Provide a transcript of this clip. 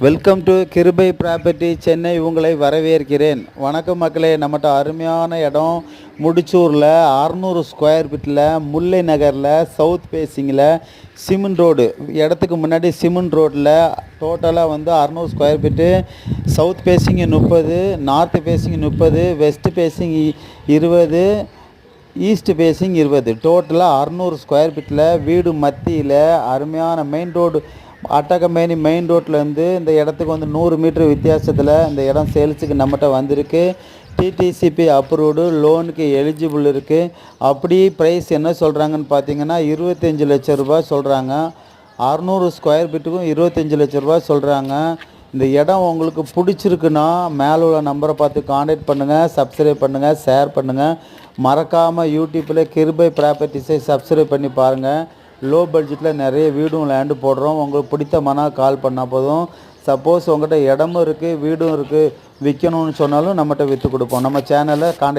Welcome to கிருபை property Chennai உங்களை வரவேற்கிறேன். வணக்கம் மக்களே. நம்மகிட்ட அருமையான இடம் முடிச்சூரில் 600 ஸ்கொயர் ஃபீட்டில் முல்லை நகரில் சவுத் ஃபேஸிங்கில் சிமெண்ட் ரோடு இடத்துக்கு முன்னாடி சிமெண்ட் ரோட்டில் டோட்டலாக வந்து 600 square feet. South facing 30, north facing 30, west facing 20, east facing 20, டோட்டலாக 600 ஸ்கொயர் ஃபீட்டில் வீடு மத்தியில் அருமையான மெயின் ரோடு அட்டகமேனி மெயின் ரோட்லேருந்து இந்த இடத்துக்கு வந்து 100 மீட்டர் வித்தியாசத்தில் இந்த இடம் சேல்ஸுக்கு நம்மகிட்ட வந்திருக்கு. டிடிசிபி அப்ரூவ்டு, லோனுக்கு எலிஜிபிள் இருக்குது. அப்படி ப்ரைஸ் என்ன சொல்கிறாங்கன்னு பார்த்தீங்கன்னா 25 லட்ச ரூபா சொல்கிறாங்க. 600 ஸ்கொயர் ஃபீட்டுக்கும் 25 லட்ச ரூபா சொல்கிறாங்க. இந்த இடம் உங்களுக்கு பிடிச்சிருக்குன்னா மேலே உள்ள நம்பரை பார்த்து காண்டாக்ட் பண்ணுங்கள், சப்ஸ்கிரைப் பண்ணுங்கள், ஷேர் பண்ணுங்கள். மறக்காமல் யூடியூப்பில் கிருபை ப்ராப்பர்ட்டிஸை சப்ஸ்கிரைப் பண்ணி பாருங்கள். லோ பட்ஜெட்டில் நிறைய வீடும் லேண்டு போடுறோம். உங்களுக்கு பிடித்தமானா கால் பண்ணால் போதும். சப்போஸ் உங்கள்கிட்ட இடமும் இருக்குது வீடும் இருக்குது விற்கணும்னு சொன்னாலும் நம்மகிட்ட விற்று கொடுப்போம். நம்ம சேனலை காண்டாக்ட்